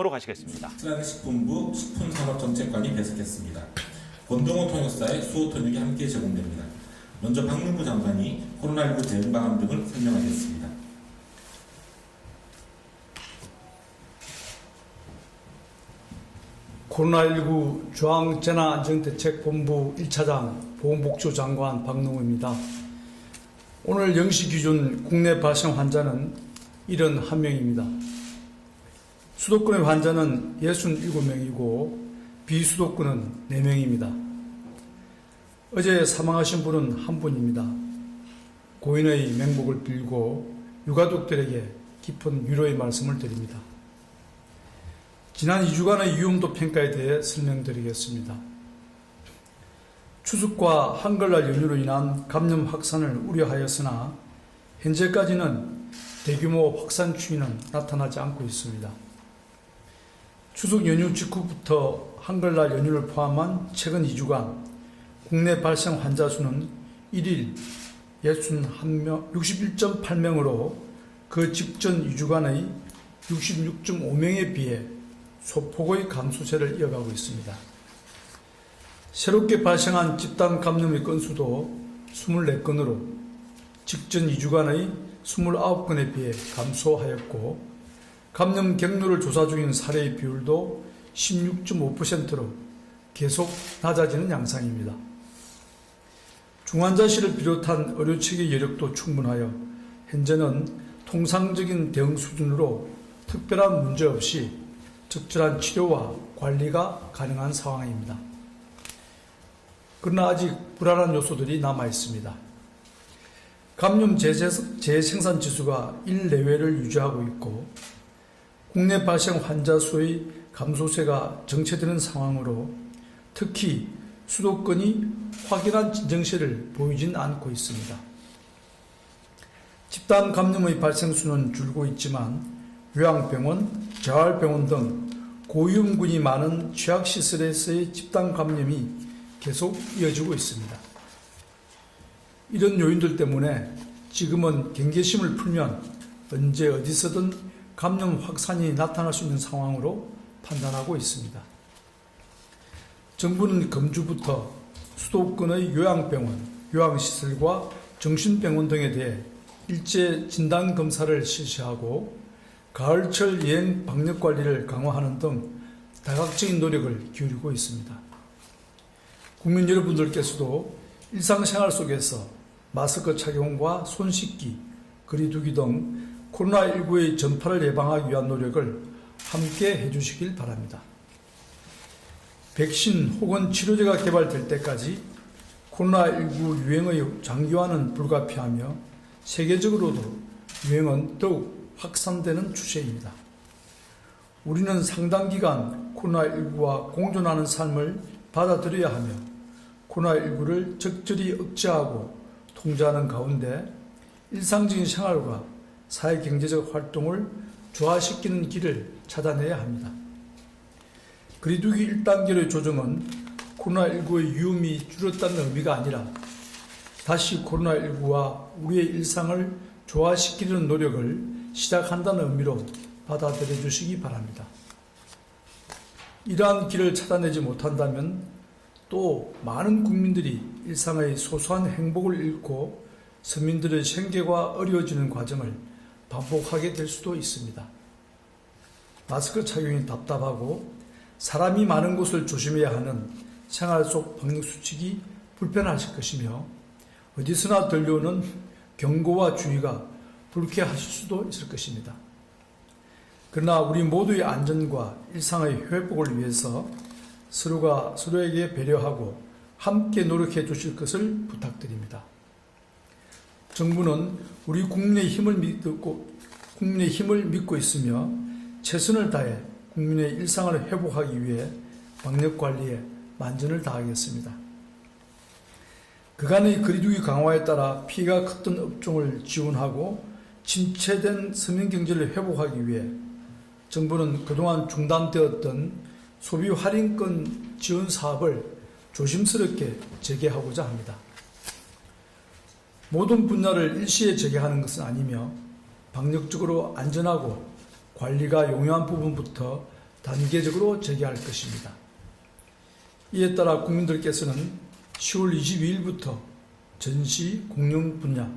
으로 가시겠습니다. 식품부 식품산업정책관이 배석했습니다. 권동호 통역사의 수호 통역이 함께 제공됩니다. 먼저 박문구 장관이 코로나19 대응 방안 등을 설명하겠습니다. 코로나19 중앙재난안전대책본부 1차장 보건복지부장관 박능우입니다. 오늘 0시 기준 국내 발생 환자는 71명입니다. 수도권의 환자는 67명이고 비수도권은 4명입니다. 어제 사망하신 분은 한 분입니다. 고인의 맹복을 빌고 유가족들에게 깊은 위로의 말씀을 드립니다. 지난 2주간의 위험도 평가에 대해 설명드리겠습니다. 추석과 한글날 연휴로 인한 감염 확산을 우려하였으나 현재까지는 대규모 확산 추이는 나타나지 않고 있습니다. 추석 연휴 직후부터 한글날 연휴를 포함한 최근 2주간 국내 발생 환자 수는 1일 61.8명으로 그 직전 2주간의 66.5명에 비해 소폭의 감소세를 이어가고 있습니다. 새롭게 발생한 집단 감염의 건수도 24건으로 직전 2주간의 29건에 비해 감소하였고 감염 경로를 조사 중인 사례의 비율도 16.5%로 계속 낮아지는 양상입니다. 중환자실을 비롯한 의료체계 여력도 충분하여 현재는 통상적인 대응 수준으로 특별한 문제 없이 적절한 치료와 관리가 가능한 상황입니다. 그러나 아직 불안한 요소들이 남아 있습니다. 감염 재생산 지수가 1 내외를 유지하고 있고 국내 발생 환자 수의 감소세가 정체되는 상황으로 특히 수도권이 확연한 진정세를 보이진 않고 있습니다. 집단 감염의 발생 수는 줄고 있지만 요양병원, 재활병원 등 고위험군이 많은 취약시설에서의 집단 감염이 계속 이어지고 있습니다. 이런 요인들 때문에 지금은 경계심을 풀면 언제 어디서든 감염 확산이 나타날 수 있는 상황으로 판단하고 있습니다. 정부는 금주부터 수도권의 요양병원, 요양시설과 정신병원 등에 대해 일제 진단검사를 실시하고 가을철 여행 방역관리를 강화하는 등 다각적인 노력을 기울이고 있습니다. 국민 여러분들께서도 일상생활 속에서 마스크 착용과 손 씻기, 거리두기 등 코로나19의 전파를 예방하기 위한 노력을 함께 해주시길 바랍니다. 백신 혹은 치료제가 개발될 때까지 코로나19 유행의 장기화는 불가피하며 세계적으로도 유행은 더욱 확산되는 추세입니다. 우리는 상당 기간 코로나19와 공존하는 삶을 받아들여야 하며 코로나19를 적절히 억제하고 통제하는 가운데 일상적인 생활과 사회경제적 활동을 조화시키는 길을 찾아내야 합니다. 거리두기 1단계의 조정은 코로나19의 위험이 줄었다는 의미가 아니라 다시 코로나19와 우리의 일상을 조화시키려는 노력을 시작한다는 의미로 받아들여 주시기 바랍니다. 이러한 길을 찾아내지 못한다면 또 많은 국민들이 일상의 소소한 행복을 잃고 서민들의 생계가 어려워지는 과정을 반복하게 될 수도 있습니다. 마스크 착용이 답답하고 사람이 많은 곳을 조심해야 하는 생활 속 방역수칙이 불편하실 것이며 어디서나 들려오는 경고와 주의가 불쾌하실 수도 있을 것입니다. 그러나 우리 모두의 안전과 일상의 회복을 위해서 서로가 서로에게 배려하고 함께 노력해 주실 것을 부탁드립니다. 정부는 우리 국민의 힘을 믿고 있으며 최선을 다해 국민의 일상을 회복하기 위해 방역관리에 만전을 다하겠습니다. 그간의 거리두기 강화에 따라 피해가 컸던 업종을 지원하고 침체된 서민경제를 회복하기 위해 정부는 그동안 중단되었던 소비 할인권 지원 사업을 조심스럽게 재개하고자 합니다. 모든 분야를 일시에 재개하는 것은 아니며 방역적으로 안전하고 관리가 용이한 부분부터 단계적으로 재개할 것입니다. 이에 따라 국민들께서는 10월 22일부터 전시, 공연 분야,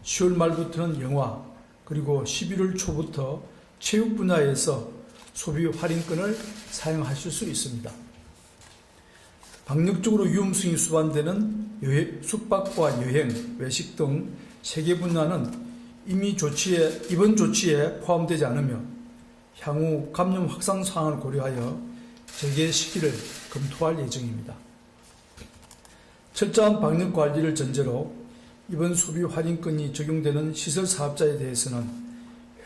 10월 말부터는 영화, 그리고 11월 초부터 체육 분야에서 소비 할인권을 사용하실 수 있습니다. 방역적으로 위험성이 수반되는 숙박과 여행, 외식 등 3개 분야는 이번 조치에 포함되지 않으며 향후 감염 확산 사항을 고려하여 재개 시기를 검토할 예정입니다. 철저한 방역 관리를 전제로 이번 소비 할인권이 적용되는 시설 사업자에 대해서는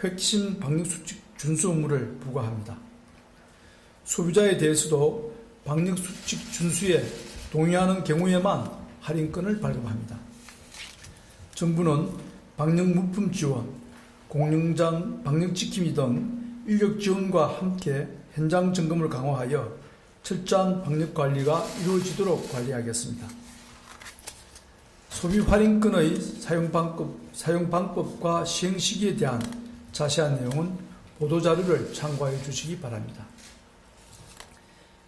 핵심 방역수칙 준수 의무를 부과합니다. 소비자에 대해서도 방역수칙 준수에 동의하는 경우에만 할인권을 발급합니다. 정부는 방역 물품 지원, 공연장 방역지킴이 등 인력 지원과 함께 현장 점검을 강화하여 철저한 방역 관리가 이루어지도록 관리하겠습니다. 소비 할인권의 사용 방법과 시행 시기에 대한 자세한 내용은 보도자료를 참고해 주시기 바랍니다.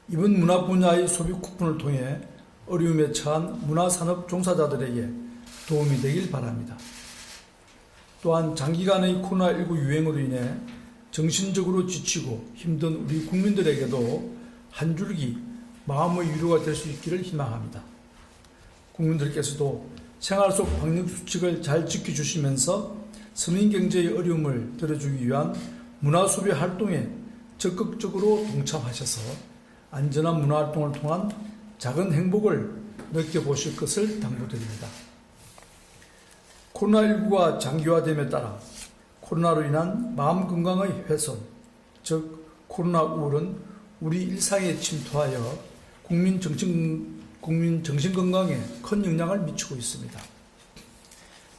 이번 문화 분야의 소비 쿠폰을 통해 어려움에 처한 문화산업 종사자들에게 도움이 되길 바랍니다. 또한 장기간의 코로나19 유행으로 인해 정신적으로 지치고 힘든 우리 국민들에게도 한 줄기 마음의 위로가 될 수 있기를 희망합니다. 국민들께서도 생활 속 방역수칙을 잘 지켜주시면서 서민경제의 어려움을 덜어주기 위한 문화소비 활동에 적극적으로 동참하셔서 안전한 문화활동을 통한 작은 행복을 느껴보실 것을 당부드립니다. 코로나19가 장기화됨에 따라 코로나로 인한 마음 건강의 훼손, 즉 코로나 우울은 우리 일상에 침투하여 국민 정신건강에 큰 영향을 미치고 있습니다.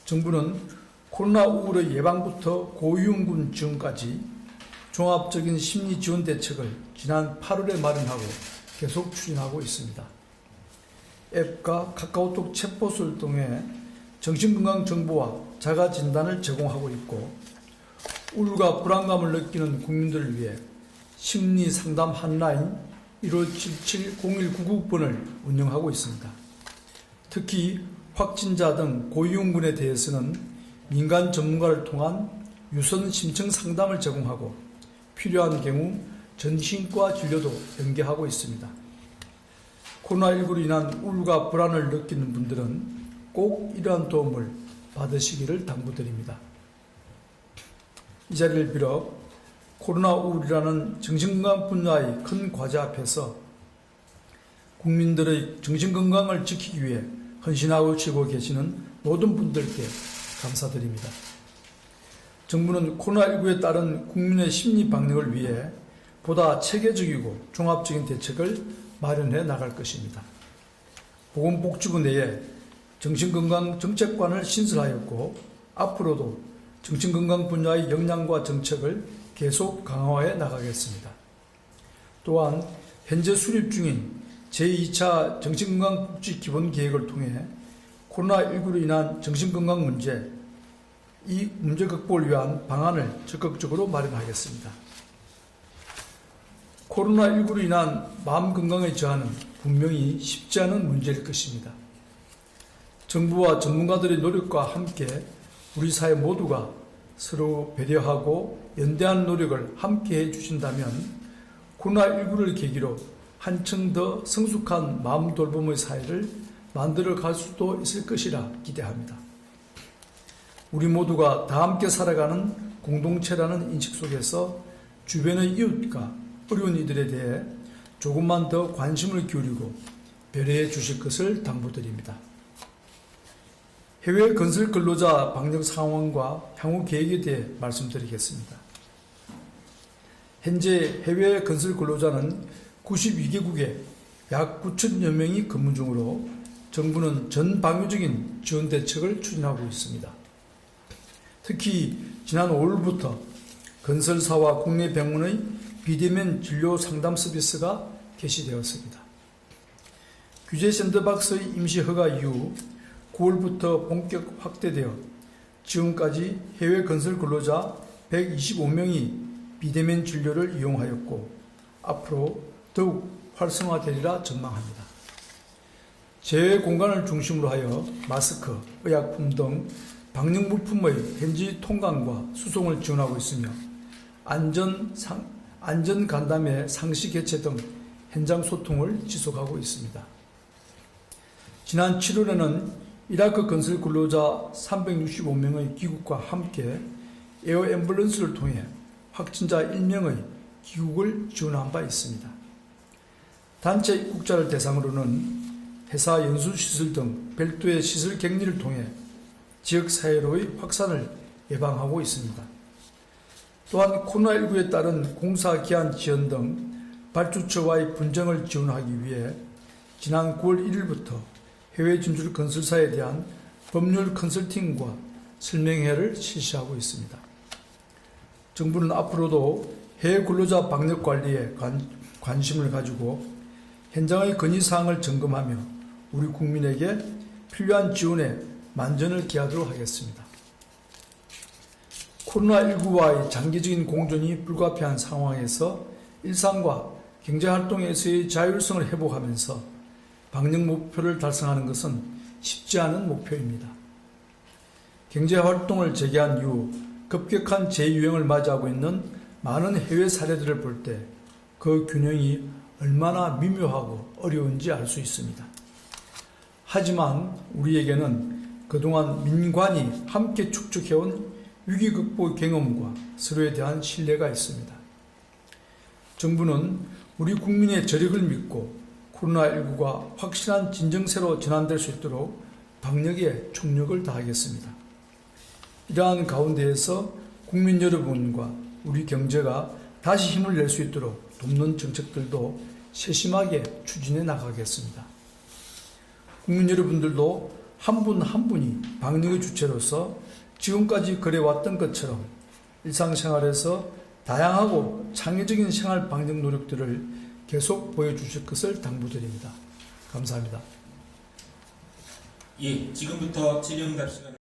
정부는 코로나 우울의 예방부터 고위험군 지원까지 종합적인 심리 지원 대책을 지난 8월에 마련하고 계속 추진하고 있습니다. 앱과 카카오톡 챗봇을 통해 정신건강 정보와 자가 진단을 제공하고 있고, 우울과 불안감을 느끼는 국민들을 위해 심리 상담 핫라인 1577-0199번을 운영하고 있습니다. 특히 확진자 등 고위험군에 대해서는 민간 전문가를 통한 유선 심층 상담을 제공하고 필요한 경우 전신과 진료도 연계하고 있습니다. 코로나19로 인한 우울과 불안을 느끼는 분들은 꼭 이러한 도움을 받으시기를 당부드립니다. 이 자리를 빌어 코로나 우울이라는 정신건강 분야의 큰 과제 앞에서 국민들의 정신건강을 지키기 위해 헌신하고 계시는 모든 분들께 감사드립니다. 정부는 코로나19에 따른 국민의 심리 방역을 위해 보다 체계적이고 종합적인 대책을 마련해 나갈 것입니다. 보건복지부 내에 정신건강 정책관을 신설하였고, 앞으로도 정신건강 분야의 역량과 정책을 계속 강화해 나가겠습니다. 또한 현재 수립 중인 제2차 정신건강복지 기본계획을 통해 코로나19로 인한 정신건강 문제, 이 문제 극복을 위한 방안을 적극적으로 마련하겠습니다. 코로나19로 인한 마음 건강의 저하는 분명히 쉽지 않은 문제일 것입니다. 정부와 전문가들의 노력과 함께 우리 사회 모두가 서로 배려하고 연대한 노력을 함께 해주신다면 코로나19를 계기로 한층 더 성숙한 마음 돌봄의 사회를 만들어 갈 수도 있을 것이라 기대합니다. 우리 모두가 다 함께 살아가는 공동체라는 인식 속에서 주변의 이웃과 어려운 이들에 대해 조금만 더 관심을 기울이고 배려해 주실 것을 당부드립니다. 해외 건설 근로자 방역 상황과 향후 계획에 대해 말씀드리겠습니다. 현재 해외 건설 근로자는 92개국에 약 9천여 명이 근무 중으로 정부는 전 방위적인 지원 대책을 추진하고 있습니다. 특히 지난 5월부터 건설사와 국내 병원의 비대면 진료 상담 서비스가 개시되었습니다. 규제 샌드박스의 임시 허가 이후 9월부터 본격 확대되어 지금까지 해외 건설 근로자 125명이 비대면 진료를 이용하였고, 앞으로 더욱 활성화되리라 전망합니다. 제외 공간을 중심으로 하여 마스크, 의약품 등 방역 물품의 현지 통관과 수송을 지원하고 있으며 안전 간담회 상시 개최 등 현장 소통을 지속하고 있습니다. 지난 7월에는 이라크 건설 근로자 365명의 귀국과 함께 에어 앰뷸런스를 통해 확진자 1명의 귀국을 지원한 바 있습니다. 단체 입국자를 대상으로는 회사 연수시설 등 별도의 시설 격리를 통해 지역사회로의 확산을 예방하고 있습니다. 또한 코로나19에 따른 공사 기한 지연 등 발주처와의 분쟁을 지원하기 위해 지난 9월 1일부터 해외 진출 건설사에 대한 법률 컨설팅과 설명회를 실시하고 있습니다. 정부는 앞으로도 해외 근로자 방역 관리에 관심을 가지고 현장의 건의사항을 점검하며 우리 국민에게 필요한 지원에 만전을 기하도록 하겠습니다. 코로나19와의 장기적인 공존이 불가피한 상황에서 일상과 경제활동에서의 자율성을 회복하면서 방역 목표를 달성하는 것은 쉽지 않은 목표입니다. 경제활동을 재개한 이후 급격한 재유행을 맞이하고 있는 많은 해외 사례들을 볼 때 그 균형이 얼마나 미묘하고 어려운지 알 수 있습니다. 하지만 우리에게는 그동안 민관이 함께 축적해온 위기 극복 경험과 서로에 대한 신뢰가 있습니다. 정부는 우리 국민의 저력을 믿고 코로나19가 확실한 진정세로 전환될 수 있도록 방역에 총력을 다하겠습니다. 이러한 가운데에서 국민 여러분과 우리 경제가 다시 힘을 낼 수 있도록 돕는 정책들도 세심하게 추진해 나가겠습니다. 국민 여러분들도 한 분 한 분이 방역의 주체로서 지금까지 그래왔던 것처럼 일상생활에서 다양하고 창의적인 생활 방역 노력들을 계속 보여주실 것을 당부드립니다. 감사합니다. 예, 지금부터 질의응답 시간